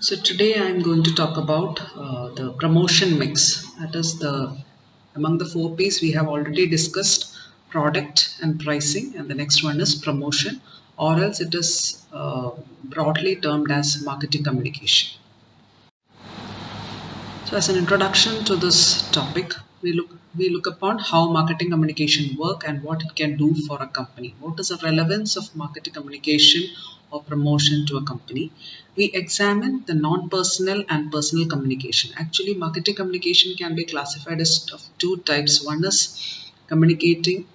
So today I'm going to talk about the promotion mix. That is the among the four P's we have already discussed product and pricing, and the next one is promotion, or else it is broadly termed as marketing communication. So, as an introduction to this topic, we look upon how marketing communication work and what it can do for a company. What is the relevance of marketing communication or promotion to a company? We examine the non-personal and personal communication. Actually, marketing communication can be classified as of two types. One is communicating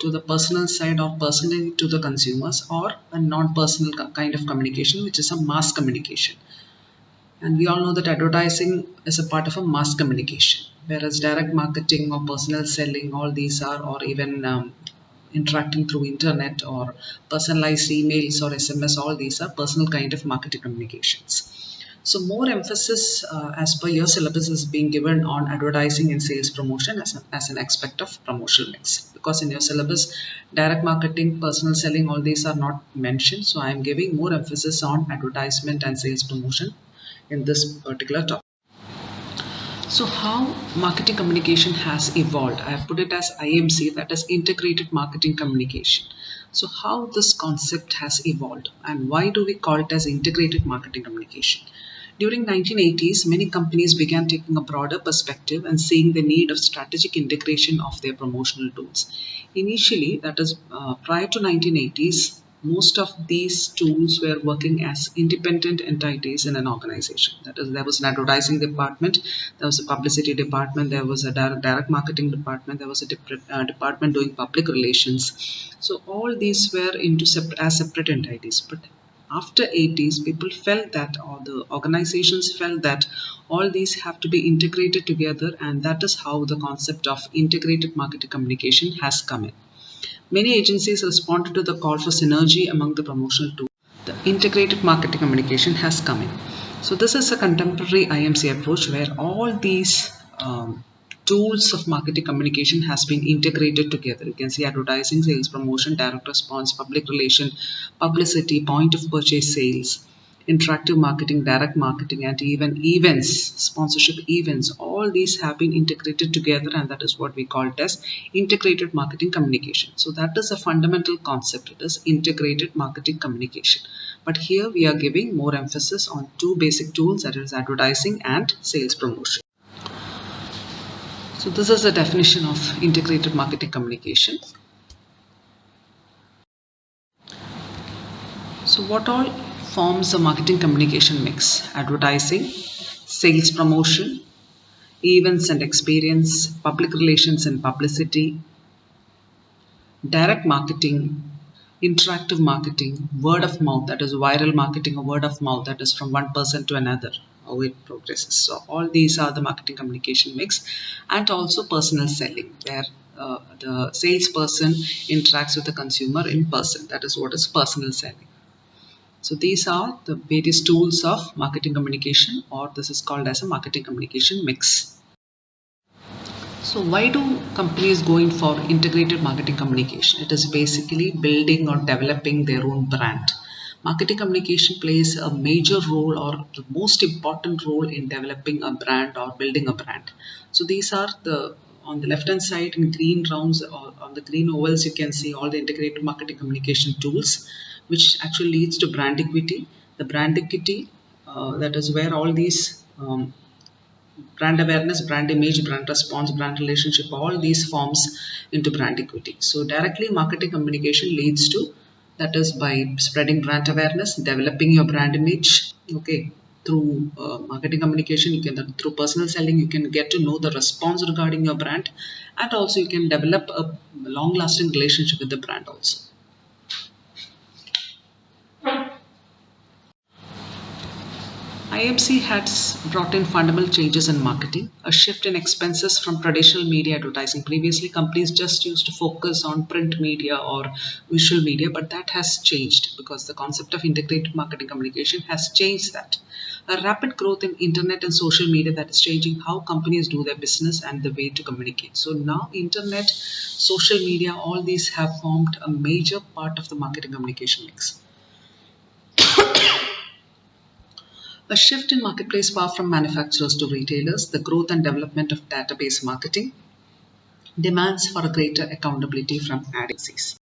to the personal side or personally to the consumers, or a non-personal kind of communication, which is a mass communication. And we all know that advertising is a part of a mass communication, whereas direct marketing or personal selling, all these are, or even interacting through internet or personalized emails or SMS, all these are personal kind of marketing communications. So more emphasis as per your syllabus is being given on advertising and sales promotion as an aspect of promotional mix, because in your syllabus direct marketing, personal selling, all these are not mentioned. So I am giving more emphasis on advertisement and sales promotion in this particular topic. So how marketing communication has evolved? I have put it as IMC, that is integrated marketing communication. So how this concept has evolved and why do we call it as integrated marketing communication? During 1980s, many companies began taking a broader perspective and seeing the need of strategic integration of their promotional tools. Initially, that is prior to 1980s, most of these tools were working as independent entities in an organization. That is, there was an advertising department, there was a publicity department, there was a direct marketing department, there was a department doing public relations. So all these were into as separate entities. But after 80s, people felt that, or the organizations felt that all these have to be integrated together, and that is how the concept of integrated marketing communication has come in. Many agencies responded to the call for synergy among the promotional tools. The integrated marketing communication has come in. So this is a contemporary IMC approach where all these tools of marketing communication has been integrated together. You can see advertising, sales promotion, direct response, public relation, publicity, point of purchase sales, interactive marketing, direct marketing, and even events, sponsorship events. All these have been integrated together, and that is what we call it as integrated marketing communication. So that is a fundamental concept. It is integrated marketing communication. But here we are giving more emphasis on two basic tools, that is advertising and sales promotion. So this is a definition of integrated marketing communication. So what all forms a marketing communication mix? Advertising, sales promotion, events and experience, public relations and publicity, direct marketing, interactive marketing, word of mouth, that is viral marketing or word of mouth, that is from one person to another, how it progresses. So all these are the marketing communication mix, and also personal selling, where the salesperson interacts with the consumer in person. That is what is personal selling. So these are the various tools of marketing communication, or this is called as a marketing communication mix. So why do companies go in for integrated marketing communication? It is basically building or developing their own brand. Marketing communication plays a major role, or the most important role, in developing a brand or building a brand. So these are on the left hand side in green rounds or on the green ovals, you can see all the integrated marketing communication tools, which actually leads to brand equity. The brand equity, that is where all these brand awareness, brand image, brand response, brand relationship, all these forms into brand equity. So directly marketing communication leads to, that is by spreading brand awareness, developing your brand image. Okay, through marketing communication, you can, through personal selling, you can get to know the response regarding your brand, and also you can develop a long lasting relationship with the brand also. IMC has brought in fundamental changes in marketing, a shift in expenses from traditional media advertising. Previously, companies just used to focus on print media or visual media, but that has changed because the concept of integrated marketing communication has changed that. A rapid growth in internet and social media that is changing how companies do their business and the way to communicate. So now internet, social media, all these have formed a major part of the marketing communication mix. A shift in marketplace power from manufacturers to retailers, the growth and development of database marketing, demands for a greater accountability from ad agencies.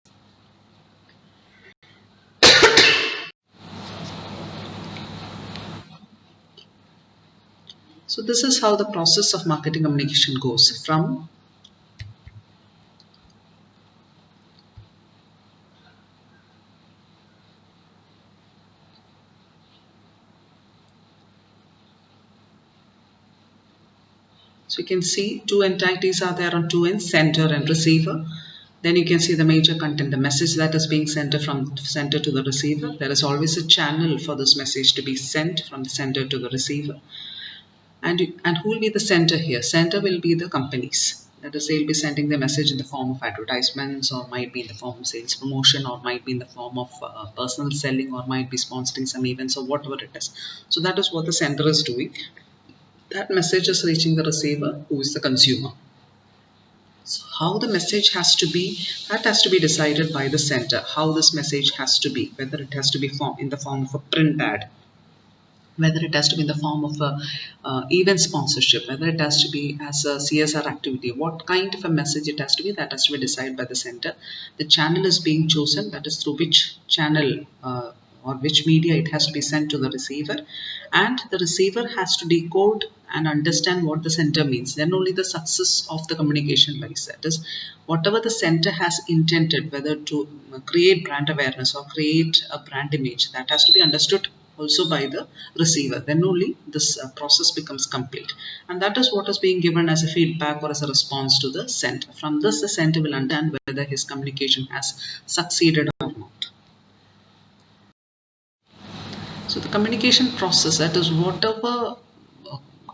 So this is how the process of marketing communication goes from so you can see two entities are there on two ends, sender and receiver. Then you can see the major content, the message that is being sent from sender to the receiver. There is always a channel for this message to be sent from the sender to the receiver. And who will be the sender here? Sender will be the companies. That is, they'll be sending the message in the form of advertisements, or might be in the form of sales promotion, or might be in the form of personal selling, or might be sponsoring some events, or whatever it is. So that is what the sender is doing. That message is reaching the receiver, who is the consumer. So how the message has to be, that has to be decided by the sender. How this message has to be, whether it has to be in the form of a print ad, whether it has to be in the form of a event sponsorship, whether it has to be as a CSR activity, what kind of a message it has to be, that has to be decided by the center. The channel is being chosen, that is through which channel or which media it has to be sent to the receiver, and the receiver has to decode and understand what the center means. Then only the success of the communication lies. That is, whatever the center has intended, whether to create brand awareness or create a brand image, that has to be understood also by the receiver. Then only this process becomes complete, and that is what is being given as a feedback or as a response to the center. From this, the center will understand whether his communication has succeeded or not. So the communication process, that is whatever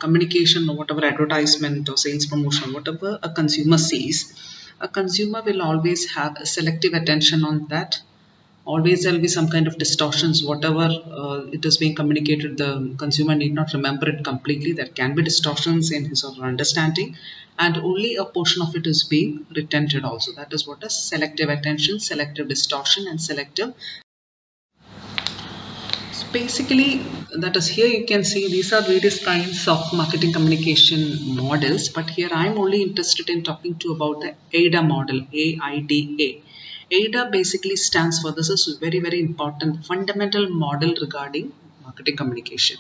communication or whatever advertisement or sales promotion, whatever a consumer sees, a consumer will always have a selective attention on that. Always there will be some kind of distortions. Whatever it is being communicated, the consumer need not remember it completely. There can be distortions in his or her understanding, and only a portion of it is being retented also. That is what is selective attention, selective distortion, and selective. So basically, that is, here you can see these are various kinds of marketing communication models, but here I am only interested in talking to about the AIDA model, AIDA. AIDA basically stands for, this is very, very important, fundamental model regarding marketing communication.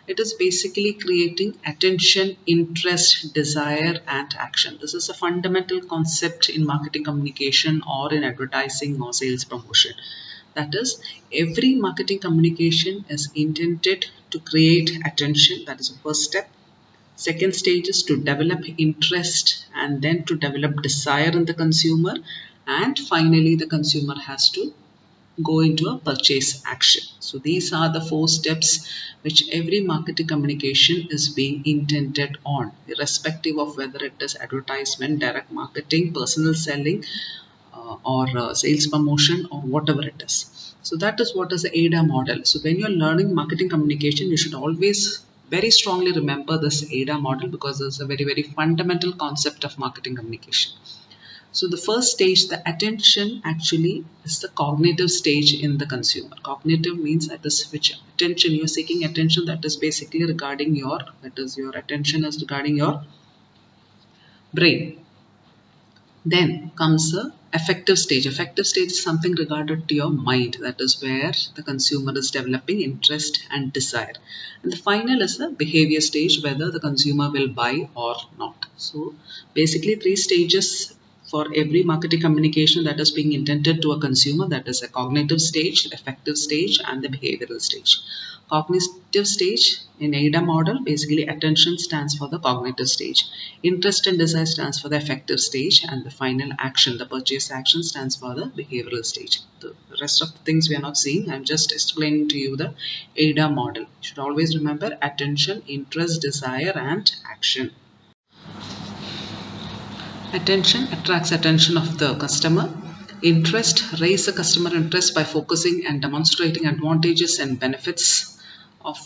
It is basically creating attention, interest, desire, and action. This is a fundamental concept in marketing communication or in advertising or sales promotion. That is, every marketing communication is intended to create attention. That is the first step. Second stage is to develop interest and then to develop desire in the consumer. And finally, the consumer has to go into a purchase action. So these are the 4 steps which every marketing communication is being intended on, irrespective of whether it is advertisement, direct marketing, personal selling, or sales promotion, or whatever it is. So that is what is the AIDA model. So when you're learning marketing communication, you should always very strongly remember this AIDA model, because it's a very, very fundamental concept of marketing communication. So the first stage, the attention, actually is the cognitive stage in the consumer. Cognitive means that is which attention you're seeking, attention that is basically regarding your, that is your attention is regarding your brain. Then comes the affective stage. Affective stage is something regarded to your mind. That is where the consumer is developing interest and desire. And the final is the behavior stage, whether the consumer will buy or not. So basically 3 stages for every marketing communication that is being intended to a consumer. That is a cognitive stage, affective stage, and the behavioral stage. Cognitive stage in AIDA model, basically attention stands for the cognitive stage. Interest and desire stands for the affective stage, and the final action, the purchase action, stands for the behavioral stage. The rest of the things we are not seeing. I am just explaining to you the AIDA model. You should always remember attention, interest, desire, and action. Attention attracts attention of the customer. Interest, raise the customer interest by focusing and demonstrating advantages and benefits of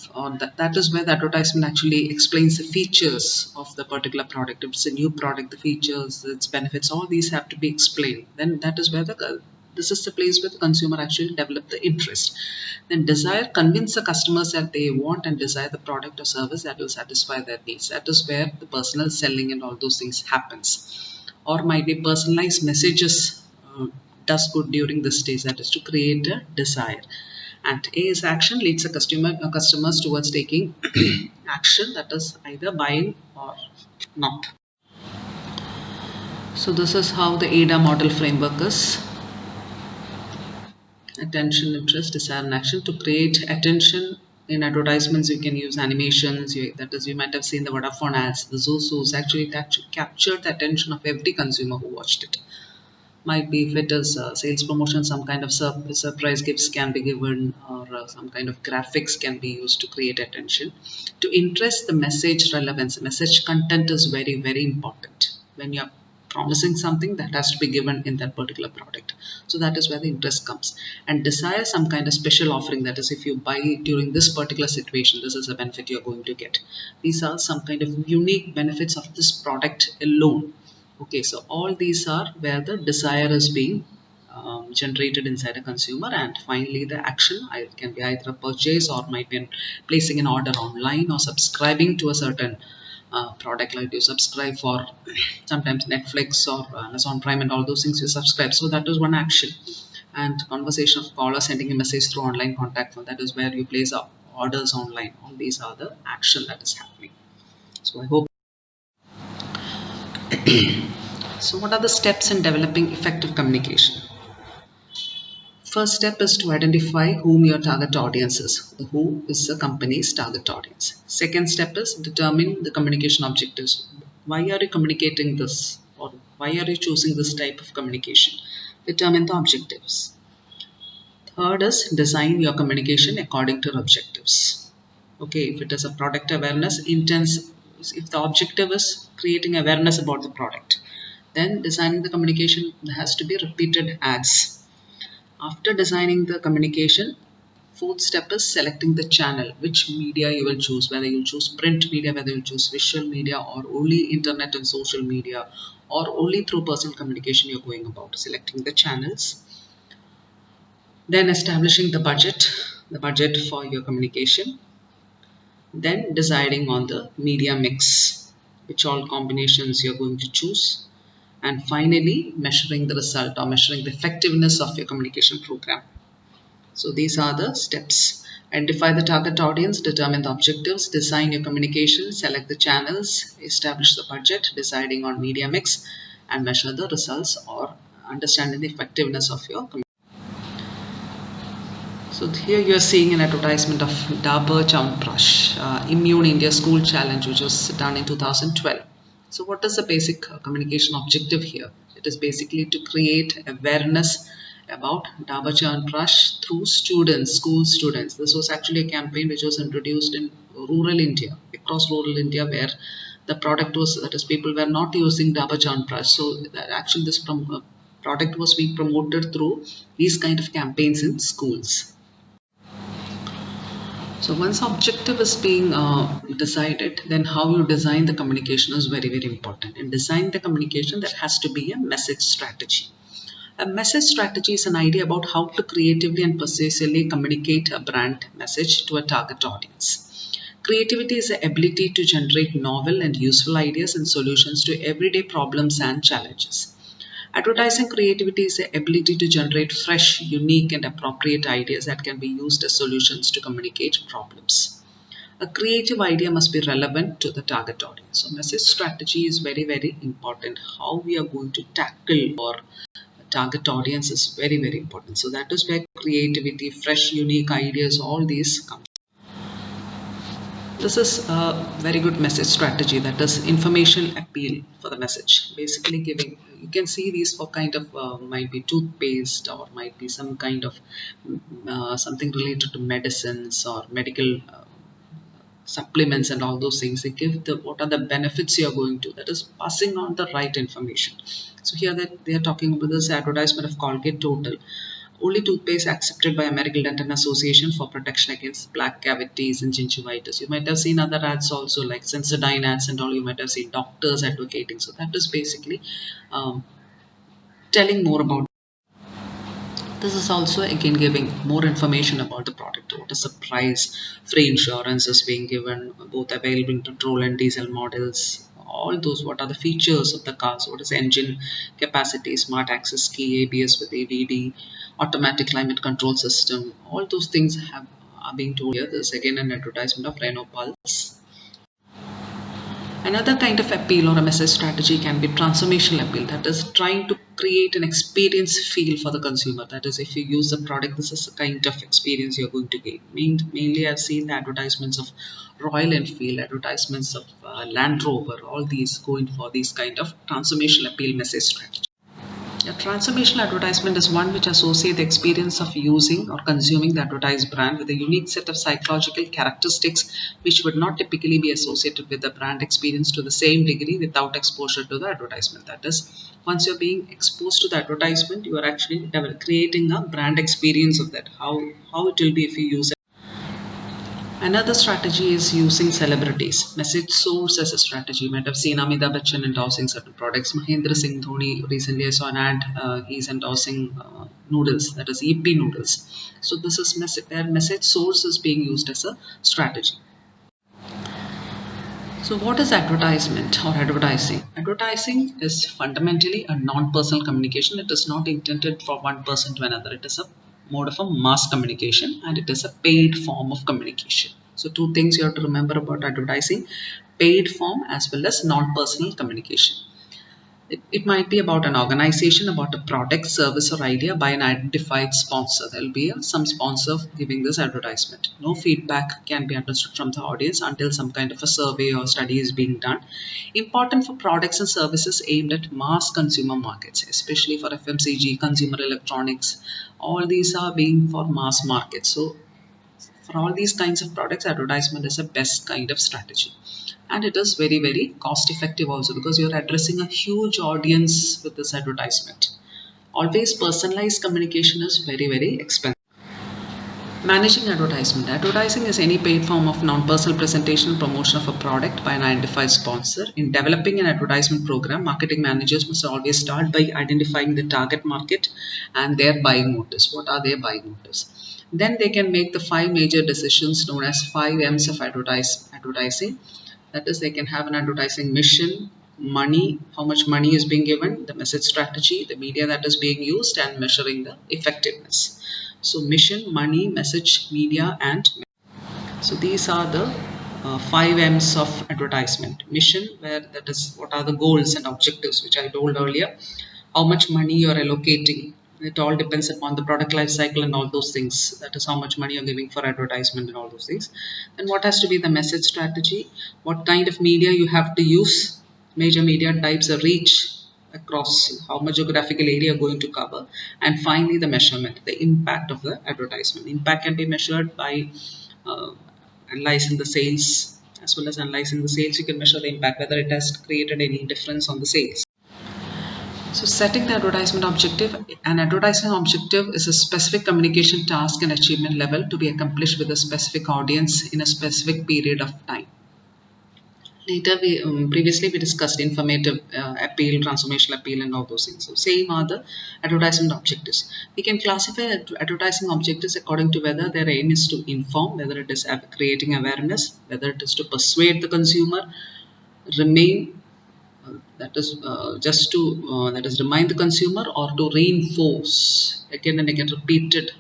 that is where the advertisement actually explains the features of the particular product. If it's a new product, the features, its benefits, all these have to be explained. Then that is where the This is the place where the consumer actually develop the interest. Then desire, convince the customers that they want and desire the product or service that will satisfy their needs. That is where the personal selling and all those things happens. Or might be personalized messages does good during this stage, that is to create a desire. And A is action, leads the customers towards taking action, that is either buying or not. So this is how the ADA model framework is. Attention, interest, desire, and action. To create attention in advertisements, you can use animations. That is, you might have seen the Vodafone ads, the Zoos actually captured the attention of every consumer who watched it. Might be if it is sales promotion, some kind of surprise gifts can be given, or some kind of graphics can be used to create attention. To interest, the message relevance, message content is very, very important. When you are promising something, that has to be given in that particular product. So that is where the interest comes. And desire, some kind of special offering, that is, if you buy during this particular situation, this is a benefit you're going to get. These are some kind of unique benefits of this product alone. Okay, so all these are where the desire is being generated inside a consumer. And finally the action, it can be either a purchase or might be placing an order online or subscribing to a certain product, like you subscribe for sometimes Netflix or Amazon Prime and all those things you subscribe. So that is one action. And conversation of call or sending a message through online contact phone, that is where you place orders online. All these are the action that is happening. So I hope. So what are the steps in developing effective communication? First step is to identify whom your target audience is. The who is the company's target audience. Second step is determine the communication objectives. Why are you communicating this? Or why are you choosing this type of communication? Determine the objectives. Third is design your communication according to the objectives. Okay, if it is a product awareness, if the objective is creating awareness about the product, then designing the communication has to be repeated ads. After designing the communication, fourth step is selecting the channel, which media you will choose, whether you choose print media, whether you choose visual media, or only internet and social media, or only through personal communication you're going about. Selecting the channels. Then establishing the budget for your communication. Then deciding on the media mix, which all combinations you're going to choose. And finally, measuring the result or measuring the effectiveness of your communication program. So these are the steps. Identify the target audience, determine the objectives, design your communication, select the channels, establish the budget, deciding on media mix, and measure the results or understanding the effectiveness of your communication. So here you are seeing an advertisement of Dabur Chyawanprash, Immune India School Challenge, which was done in 2012. So what is the basic communication objective here? It is basically to create awareness about Dabur Chyawanprash through students, school students. This was actually a campaign which was introduced in rural India, across rural India, where the product was, that is, people were not using Dabur Chyawanprash. So actually this product was being promoted through these kind of campaigns in schools. So once objective is being decided, then how you design the communication is very, very important. In design the communication, there has to be a message strategy. A message strategy is an idea about how to creatively and persuasively communicate a brand message to a target audience. Creativity is the ability to generate novel and useful ideas and solutions to everyday problems and challenges. Advertising creativity is the ability to generate fresh, unique, and appropriate ideas that can be used as solutions to communicate problems. A creative idea must be relevant to the target audience. So message strategy is very, very important. How we are going to tackle our target audience is very, very important. So that is where creativity, fresh, unique ideas, all these come. This is a very good message strategy, that is information appeal for the message. Basically giving, you can see these for kind of might be toothpaste or might be some kind of something related to medicines or medical supplements and all those things. They give the what are the benefits you are going to, that is passing on the right information. So here that they are talking about this advertisement of Colgate Total, only toothpaste accepted by American Dental Association for protection against plaque cavities and gingivitis. You might have seen other ads also, like Sensodyne ads and all. You might have seen doctors advocating. So that is basically telling more about. This is also again giving more information about the product. What is the price? Free insurance is being given, both available in petrol and diesel models. All those, what are the features of the cars? What is engine capacity, smart access key, ABS with AVD, automatic climate control system. All those things are being told here. This is again an advertisement of Renault Pulse. Another kind of appeal or a message strategy can be transformational appeal, that is trying to create an experience feel for the consumer. That is, if you use the product, this is the kind of experience you're going to get. Mainly, I've seen the advertisements of Royal Enfield, advertisements of Land Rover, all these going for these kind of transformational appeal message strategy. A transformational advertisement is one which associates the experience of using or consuming the advertised brand with a unique set of psychological characteristics which would not typically be associated with the brand experience to the same degree without exposure to the advertisement. That is, once you're being exposed to the advertisement, you are actually creating a brand experience of that, how it will be if you use it. Another strategy is using celebrities. Message source as a strategy. You might have seen Amitabh Bachchan endorsing certain products. Mahendra Singh Dhoni, recently I saw an ad, he's endorsing noodles, that is Yippee noodles. So this is their message source is being used as a strategy. So what is advertisement or advertising? Advertising is fundamentally a non-personal communication. It is not intended for one person to another. It is a mode of a mass communication, and it is a paid form of communication. So two things you have to remember about advertising: paid form as well as non-personal communication. It might be about an organization, about a product, service or idea by an identified sponsor. There will be some sponsor giving this advertisement. No feedback can be understood from the audience until some kind of a survey or study is being done. Important for products and services aimed at mass consumer markets, especially for FMCG, consumer electronics. All these are being for mass markets. So for all these kinds of products, advertisement is the best kind of strategy. And it is very, very cost effective also, because you're addressing a huge audience with this advertisement. Always personalized communication is very, very expensive. Managing advertisement. Advertising is any paid form of non-personal presentation and promotion of a product by an identified sponsor. In developing an advertisement program, marketing managers must always start by identifying the target market and their buying motives. What are their buying motives? Then they can make the 5 major decisions known as 5 M's of advertising. That is, they can have an advertising mission, money, how much money is being given, the message strategy, the media that is being used, and measuring the effectiveness. So mission, money, message, media, and so these are the 5 M's of advertisement. Mission, where that is what are the goals and objectives, which I told earlier. How much money you are allocating. It all depends upon the product life cycle and all those things. That is how much money you're giving for advertisement and all those things. And what has to be the message strategy? What kind of media you have to use? Major media types, a reach across how much geographical area you're going to cover. And finally, the measurement, the impact of the advertisement. Impact can be measured by analyzing the sales. As well as analyzing the sales, you can measure the impact, whether it has created any difference on the sales. So setting the advertisement objective. An advertising objective is a specific communication task and achievement level to be accomplished with a specific audience in a specific period of time. Later, previously we discussed informative appeal, transformational appeal, and all those things. So same are the advertisement objectives. We can classify advertising objectives according to whether their aim is to inform, whether it is creating awareness, whether it is to persuade the consumer, remain, that is that is remind the consumer, or to reinforce again and again,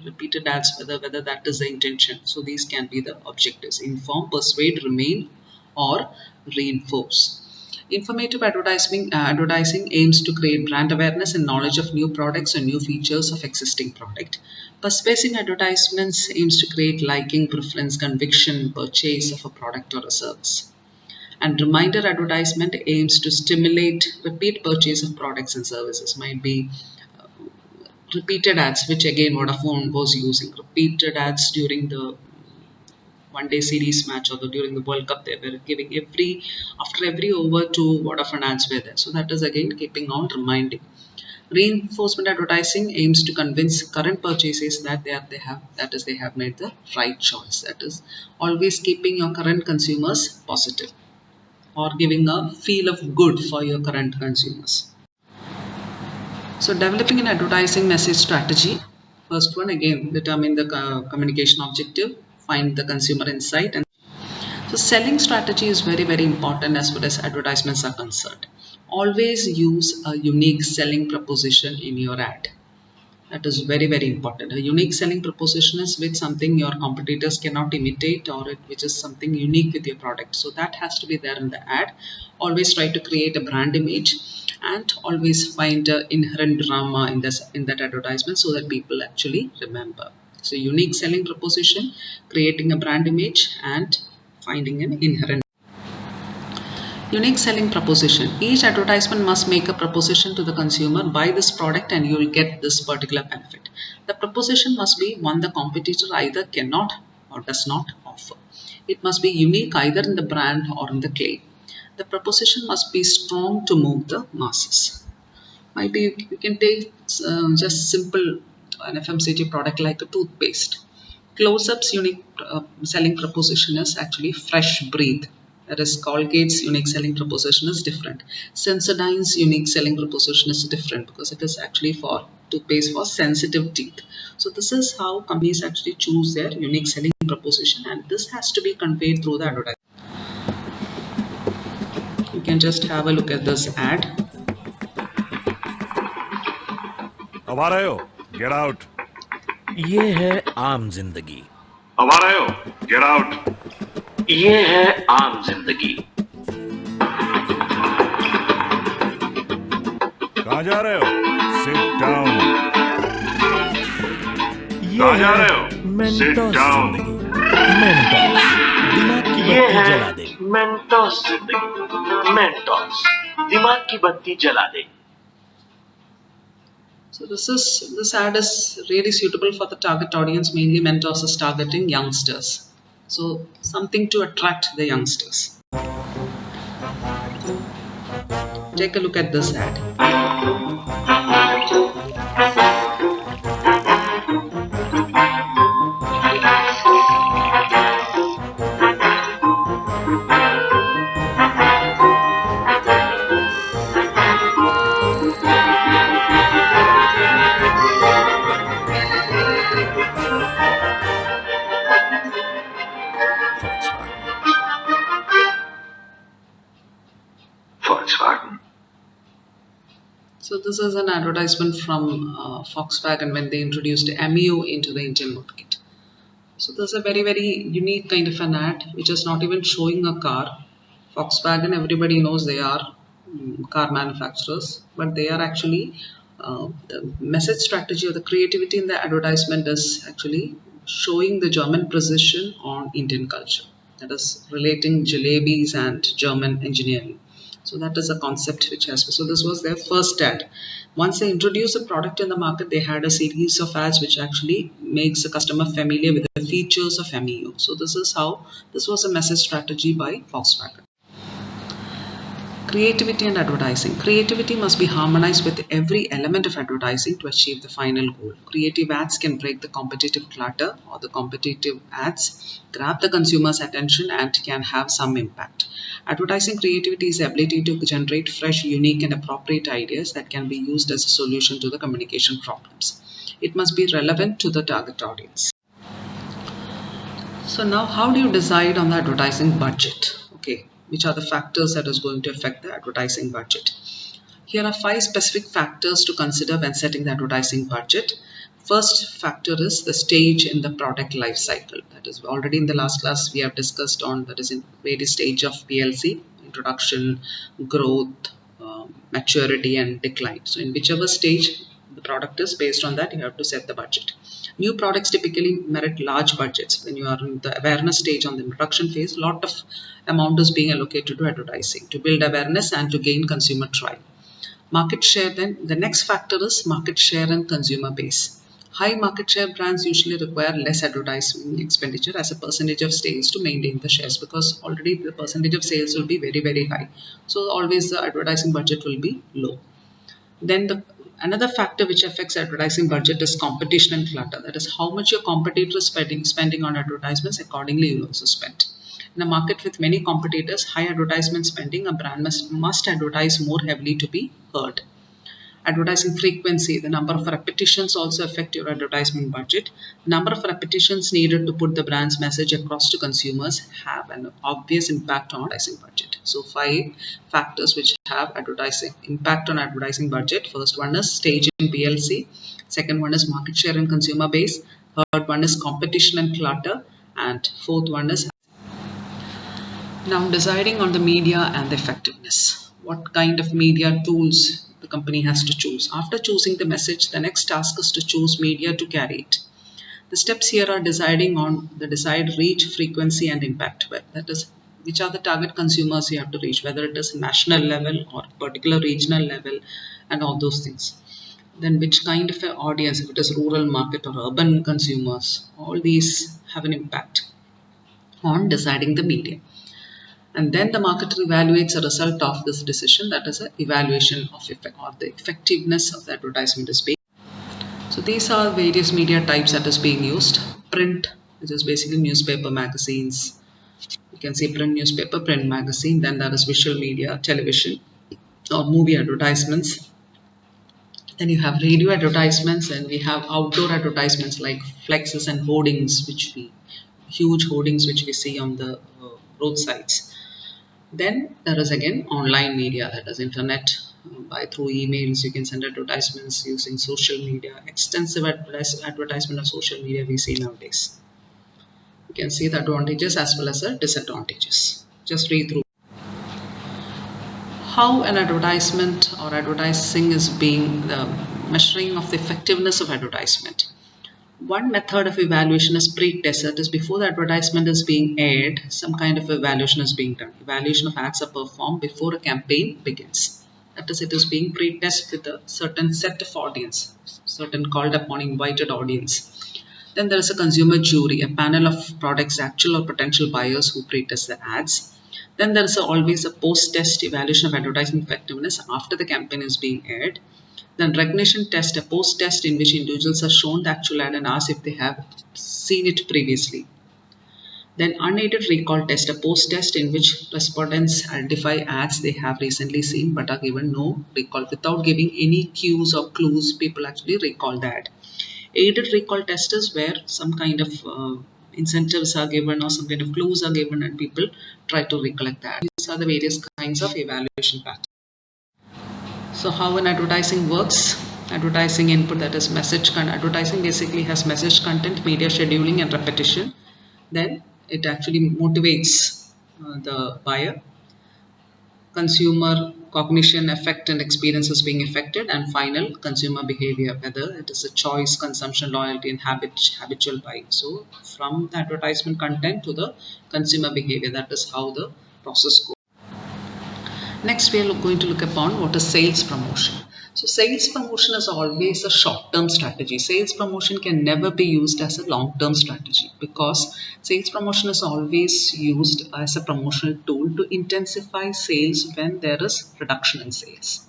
repeated ads, whether that is the intention. So these can be the objectives: inform, persuade, remain, or reinforce. Informative advertising aims to create brand awareness and knowledge of new products and new features of existing product. Persuasive advertisements aims to create liking, preference, conviction, purchase of a product or a service. And reminder advertisement aims to stimulate repeat purchase of products and services. Might be repeated ads, which again Vodafone was using. Repeated ads during the one-day series match, or during the World Cup, they were giving after every over, 2 Vodafone ads were there. So that is again keeping on reminding. Reinforcement advertising aims to convince current purchases that they have made the right choice. That is always keeping your current consumers positive, or giving a feel of good for your current consumers. So developing an advertising message strategy. First one, again, determine the communication objective, find the consumer insight, and so selling strategy is very, very important as far as advertisements are concerned. Always use a unique selling proposition in your ad. That is very, very important. A unique selling proposition is with something your competitors cannot imitate, or which is something unique with your product. So that has to be there in the ad. Always try to create a brand image, and always find inherent drama in that advertisement so that people actually remember. So unique selling proposition, creating a brand image, and finding an inherent unique selling proposition. Each advertisement must make a proposition to the consumer: buy this product and you will get this particular benefit. The proposition must be one the competitor either cannot or does not offer. It must be unique either in the brand or in the claim. The proposition must be strong to move the masses. Maybe you can take just simple an FMCG product like a toothpaste. Close-up's unique selling proposition is actually fresh breathe. Whereas Colgate's unique selling proposition is different. Sensodyne's unique selling proposition is different because it is actually for toothpaste for sensitive teeth. So this is how companies actually choose their unique selling proposition, and this has to be conveyed through the advertising. You can just have a look at this ad. अब आ रहे हो? Get out. ये है आम जिंदगी. अब आ रहे हो? Get out. ये है आम जिंदगी. कहाँ जा रहे हो? Sit down. कहाँ जा रहे हो? Sit down. मेंटोस दिमाग की बत्ती जला दे. मेंटोस जिंदगी. मेंटोस दिमाग की बत्ती जला दे. So this ad is really suitable for the target audience. Mainly Mentos is targeting youngsters. So something to attract the youngsters. Take a look at this ad. So this is an advertisement from Volkswagen when they introduced MEO into the Indian market. So this is a very, very unique kind of an ad which is not even showing a car. Volkswagen, everybody knows they are car manufacturers, but they are actually the message strategy or the creativity in the advertisement is actually showing the German precision on Indian culture. That is relating jalebis and German engineering. So that is a concept which has. So this was their first ad. Once they introduce a product in the market, they had a series of ads which actually makes the customer familiar with the features of MEO. So this is how this was a message strategy by Volkswagen. Creativity and advertising. Creativity must be harmonized with every element of advertising to achieve the final goal. Creative ads can break the competitive clutter, or the competitive ads grab the consumer's attention and can have some impact. Advertising creativity is the ability to generate fresh, unique, and appropriate ideas that can be used as a solution to the communication problems. It must be relevant to the target audience. So now, how do you decide on the advertising budget? Okay, which are the factors that is going to affect the advertising budget? Here are 5 specific factors to consider when setting the advertising budget. First factor is the stage in the product life cycle. That is already in the last class we have discussed on, that is in various stage of PLC, introduction, growth, maturity and decline. So in whichever stage the product is, based on that you have to set the budget. New products typically merit large budgets. When you are in the awareness stage on the introduction phase, lot of amount is being allocated to advertising to build awareness and to gain consumer trial. Market share, then the next factor is market share and consumer base. High market share brands usually require less advertising expenditure as a percentage of sales to maintain the shares, because already the percentage of sales will be very, very high. So always the advertising budget will be low. Then another factor which affects advertising budget is competition and clutter. That is how much your competitor is spending on advertisements, accordingly you will also spend. In a market with many competitors, high advertisement spending, a brand must advertise more heavily to be heard. Advertising frequency, the number of repetitions also affect your advertisement budget. The number of repetitions needed to put the brand's message across to consumers have an obvious impact on advertising budget. So 5 factors which have advertising impact on advertising budget. First one is stage in PLC. Second one is market share and consumer base. Third one is competition and clutter. And fourth one is now deciding on the media and the effectiveness. What kind of media tools the company has to choose. After choosing the message, the next task is to choose media to carry it. The steps here are deciding on the desired reach, frequency and impact. That is, which are the target consumers you have to reach, whether it is national level or particular regional level and all those things. Then which kind of an audience, if it is rural market or urban consumers, all these have an impact on deciding the media. And then the marketer evaluates a result of this decision, that is an evaluation of effect or the effectiveness of the advertisement is being. So these are various media types that is being used. Print, which is basically newspaper, magazines. You can see print newspaper, print magazine. Then there is visual media, television or movie advertisements. Then you have radio advertisements, and we have outdoor advertisements like flexes and hoardings, huge hoardings which we see on the roadsides. Then there is again online media, that is internet. By through emails you can send advertisements using social media. Extensive advertisement of social media we see nowadays. You can see the advantages as well as the disadvantages. Just read through how an advertisement or advertising is being the measuring of the effectiveness of advertisement. One method of evaluation is pre-test. That is, before the advertisement is being aired, some kind of evaluation is being done. Evaluation of ads are performed before a campaign begins. That is, it is being pre-test with a certain set of audience, certain called upon invited audience. Then there is a consumer jury, a panel of products, actual or potential buyers who pre-test the ads. Then there is always a post-test evaluation of advertising effectiveness after the campaign is being aired. Then recognition test, a post-test in which individuals are shown the actual ad and asked if they have seen it previously. Then unaided recall test, a post-test in which respondents identify ads they have recently seen but are given no recall. Without giving any cues or clues, people actually recall the ad. Aided recall test is where some kind of incentives are given or some kind of clues are given and people try to recollect that. These are the various kinds of evaluation patterns. So how an advertising works. Advertising input, that is message content. Advertising basically has message content, media scheduling and repetition. Then it actually motivates the buyer. Consumer cognition, effect and experiences being affected, and final consumer behavior, whether it is a choice, consumption, loyalty and habitual buying. So from the advertisement content to the consumer behavior, that is how the process goes. Next, we are going to look upon what is sales promotion. So sales promotion is always a short-term strategy. Sales promotion can never be used as a long-term strategy because sales promotion is always used as a promotional tool to intensify sales when there is reduction in sales.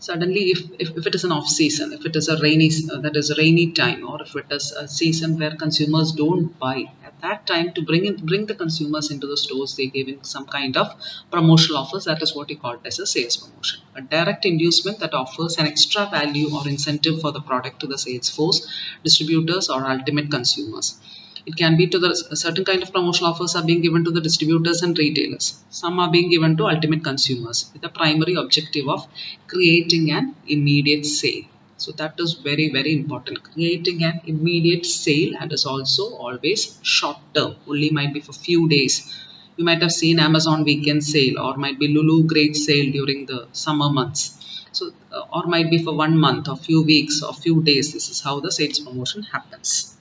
Suddenly, if it is an off season, if it is a rainy time, or if it is a season where consumers don't buy, at that time to bring the consumers into the stores, they give in some kind of promotional offers. That is what we call it as a sales promotion, a direct inducement that offers an extra value or incentive for the product to the sales force, distributors or ultimate consumers. It can be to the certain kind of promotional offers are being given to the distributors and retailers. Some are being given to ultimate consumers with the primary objective of creating an immediate sale. So that is very, very important. Creating an immediate sale, and is also always short term. Only might be for few days. You might have seen Amazon weekend sale, or might be Lulu great sale during the summer months. So or might be for 1 month or few weeks or few days. This is how the sales promotion happens.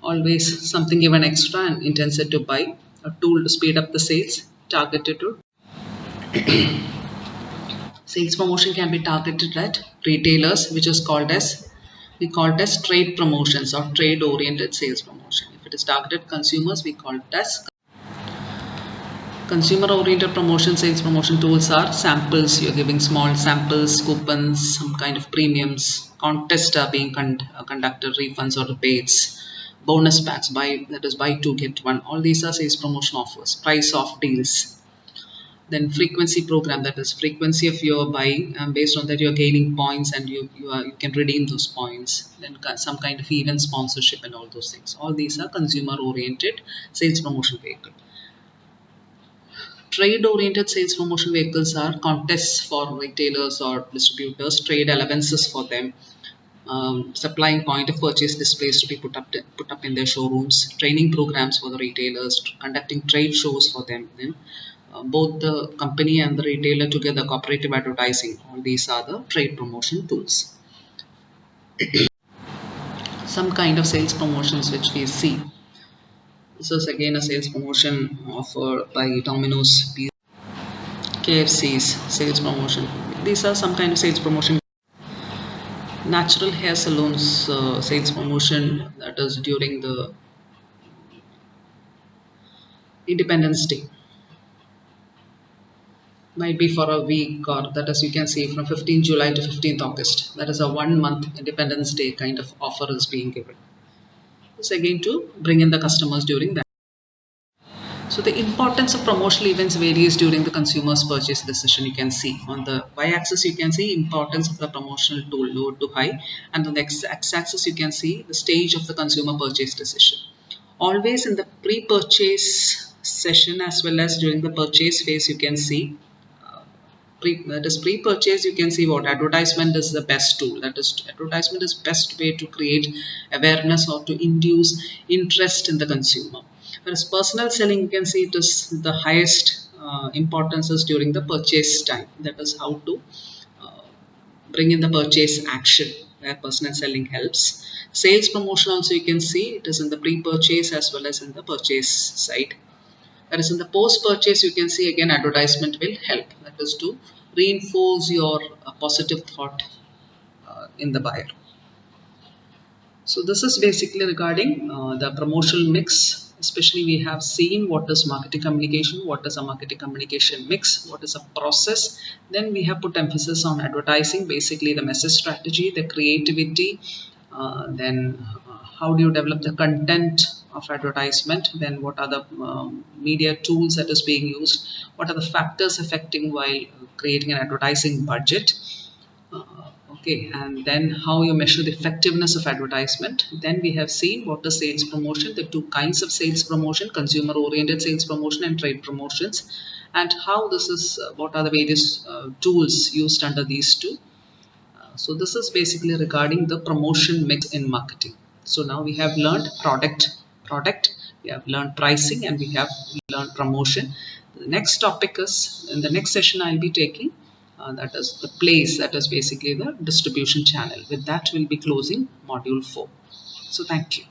Always something given extra and intended to buy, a tool to speed up the sales, targeted to sales promotion can be targeted at retailers, which is called as trade promotions or trade oriented sales promotion. If it is targeted consumers, we call it as consumer oriented promotion. Sales promotion tools are samples. You're giving small samples, coupons, some kind of premiums, contests are being conducted, refunds or rebates, bonus packs, buy 2 get 1. All these are sales promotion offers, price off deals. Then frequency program, that is frequency of your buying, and based on that you're gaining points and you can redeem those points. Then some kind of event sponsorship and all those things. All these are consumer oriented sales promotion vehicle. Trade oriented sales promotion vehicles are contests for retailers or distributors, trade allowances for them, supplying point of purchase displays to be put up in their showrooms, training programs for the retailers, conducting trade shows for them. Then both the company and the retailer together, cooperative advertising. All these are the trade promotion tools. Some kind of sales promotions which we see. This is again a sales promotion offered by Domino's, KFC's sales promotion. These are some kind of sales promotion. Natural hair salons sales promotion, that is during the Independence Day. Might be for a week, or that is you can see from 15th July to 15th August. That is a 1 month Independence Day kind of offer is being given. It's again to bring in the customers during that. So the importance of promotional events varies during the consumer's purchase decision. You can see on the y-axis you can see importance of the promotional tool, low to high, and on the x-axis you can see the stage of the consumer purchase decision. Always in the pre-purchase session as well as during the purchase phase, you can see that is pre-purchase, you can see what advertisement is the best tool. That is, advertisement is best way to create awareness or to induce interest in the consumer. Whereas personal selling, you can see it is the highest importance is during the purchase time. That is how to bring in the purchase action, where personal selling helps. Sales promotion also you can see it is in the pre-purchase as well as in the purchase side. Whereas in the post-purchase, you can see again advertisement will help. That is to reinforce your positive thought in the buyer. So this is basically regarding the promotional mix. Especially we have seen what is marketing communication, what is a marketing communication mix, what is a process. Then we have put emphasis on advertising, basically the message strategy, the creativity, then how do you develop the content of advertisement, then what are the media tools that is being used, what are the factors affecting while creating an advertising budget, okay, and then how you measure the effectiveness of advertisement. Then we have seen what is sales promotion, the two kinds of sales promotion, consumer oriented sales promotion and trade promotions, and how this is what are the various tools used under these two. So this is basically regarding the promotion mix in marketing. So now we have learned product, we have learned pricing, and we have learned promotion. The next topic is, in the next session I'll be taking, that is the place, that is basically the distribution channel. With that we'll be closing module 4. So thank you.